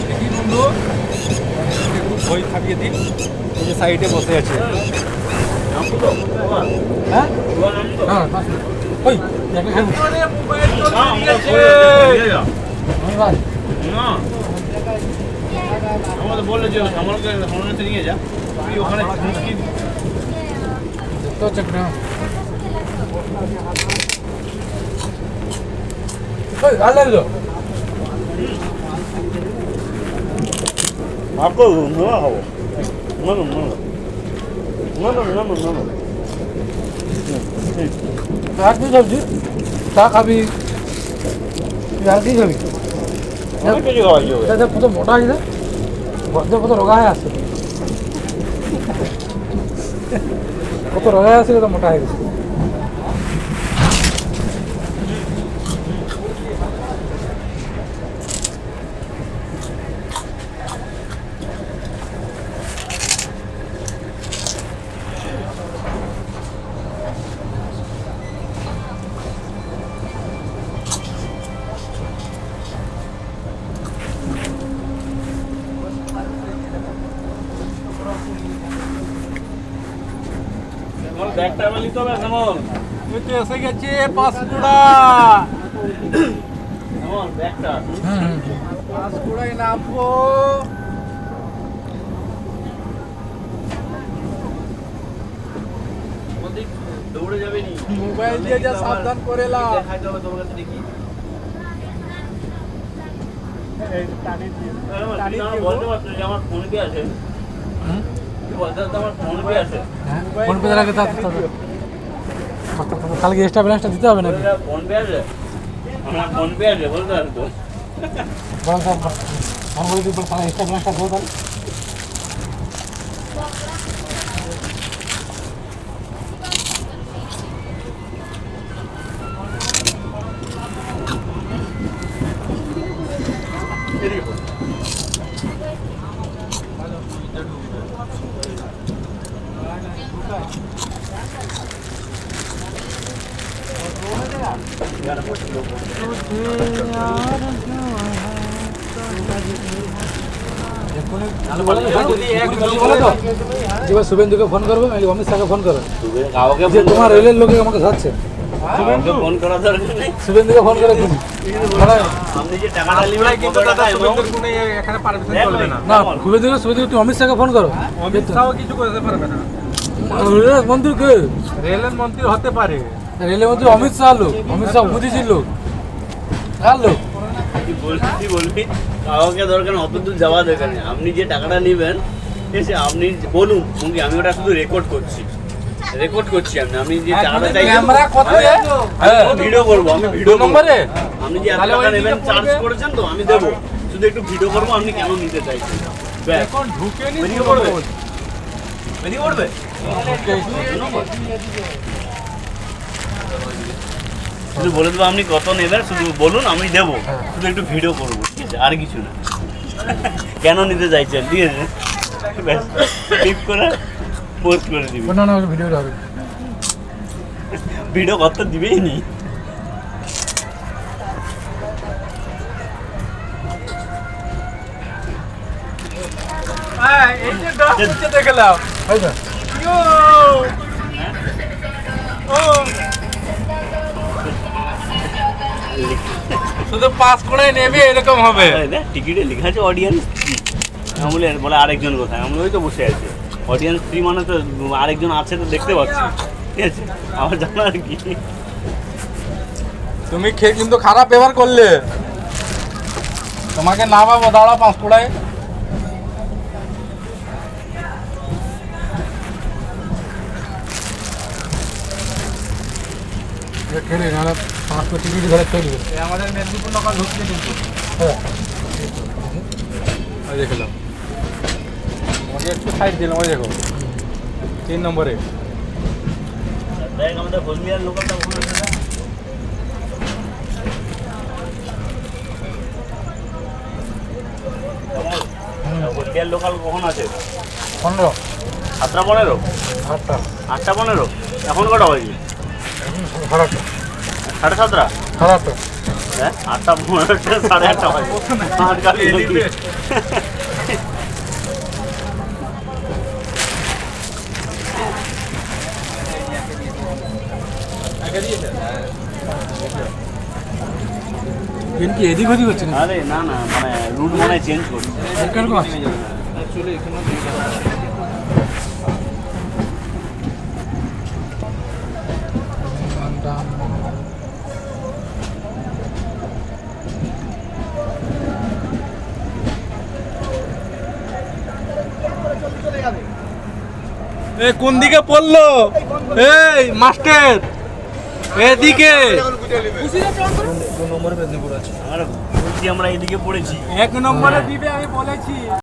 দেখি বন্ধু একটু বই খাবিয়ে দিন, এই যে সাইডে বসে আছে। হ্যাঁ হ্যাঁ ওই মোবাইল আমাদের বললে যে আমাকে আমার কাছে নিয়ে যা, তুই ওখানে দেখতে হচ্ছে না। ওই গাল লাগলো आपको ना हो ना ना ना ना ना ना ना ना আর কি সবজি চা খাবি আর কি খাবি? অনেক কিছু খাওয়া যাবে। এটা কত মোটা হয়েছে, কত রোগা হয়ে আছে, কত রোগা আছে, কত মোটা হয়ে গেছে। ব্যাগটা বলি তো কেমন তুই তো এসে গেছে পাঁচকুড়া, কেমন ব্যাগটা পাঁচকুড়ায় নামবো। দৌড়ে যাবে নি, মোবাইল দিয়ে যা সাবধান করে লা। দেখাইতে হবে তোর কাছে দেখি। বলতে পারছো যে আমার ফোন পে আছে, ফোন পে লাগে কালকে এক্সট্রা ব্যালেন্সটা দিতে হবে নাকি? ফোন পে আছে, আমার ফোন পে আছে বলতে পারতো। ফোন করে দিই তাহলে এক্সট্রা ব্যালেন্সটা দেবো তাহলে। শুভেন্দুকে ফোন করবো, অমিত শাহকে ফোন করো, তোমার রেলের লোকে আমাকে ধরছে। ফোন করা দরকার নেই, শুভেন্দুকে ফোন করে দিন। আপনি যে টাকাটা নেবেন কিন্তু দাদা শুভেন্দুর কোনো এখানে পারমিশন চলবে না। না শুভেন্দুকে তুমি অমিত শাহকে ফোন করো। অমিত শাহ কিছু করতে পারবে না, রেলের মন্ত্রী কে? রেলের মন্ত্রী হতে পারে, রেলের মন্ত্রী অমিত শাহ লোক, অমিত শাহ বুঝেছিল লোক, কার লোক? কি বলবি কাউকে দরকার অত দূর যাওয়া দরকার নেই। আপনি যে টাকাটা নেবেন এসে আপনি বলুন, আমি ওটা শুধু রেকর্ড করছি আপনি যে টাকাটা চাইছেন ভিডিও করবো, আমি ভিডিও নম্বরে আপনি যে এত টাকা নেবেন চার্জ করেছেন তো আমি দেবো, শুধু একটু ভিডিও করবো আপনি কেন নিতে চাইছেন। এখন ঢুকে নি বেরিয়ে পড়বে, বেরিয়ে পড়বে, শুধু বলে দেবো আপনি কত নেবেন, শুধু বলুন আমি দেবো, শুধু একটু ভিডিও করবো, ঠিক আছে, আর কিছু না। কেন নিতে চাইছেন, ঠিক আছে, ক্লিক করে পোস্ট করে দিবি। না না ভিডিও হবে, ভিডিও কত দিবেই নি। এই যে ডাক নিচে দেখলাম, শুধু পাঁচকুড়ায় নেবে এরকম হবে। টিকিটে লেখা আছে অডিয়েন্স ফ্রি, বলে আরেকজন কোথায়, আমি ওই তো বসে আছি, অডিয়েন্স ফ্রি মানে তো আরেকজন আছে তো দেখতে পাচ্ছি, ঠিক আছে, আমার জানা আর কি। তুমি খেয়ে কিন্তু খারাপ ব্যবহার করলে, তোমাকে না পাবো, দাঁড়াও পাঁচকুড়ায়। খেলে নাহলে 500 টিকিট ধরে চলবে। আমাদের মেদিনীপুর নগর ঢুকছে কিন্তু, হ্যাঁ ওই দেখলাম, ওকে একটু সাইড দিলাম, ওই দেখো 3 নম্বরে। দেখ আমাদের হলদিয়ার লোকালটা ওখানে আছে না, হলদিয়ার লোকাল কখন আছে? 15 7টা 15, 8টা 8টা 15, এখন কটা বাজে? সাড়ে 8টা। 7:30? সাড়ে আটটা। হ্যাঁ 8:15 8:30 হয়। আট গালি নাকি? ট্রেন কি এদিক ওদিক হচ্ছে না? আরে না না মানে রুট মনে চেঞ্জ করছে। এরকম আছে। এ কোন দিকে পড়লো? এই মাস্টার এদিকে। আমরা এদিকে পড়েছি। 1 নম্বরে দিবে আমি বলেছি।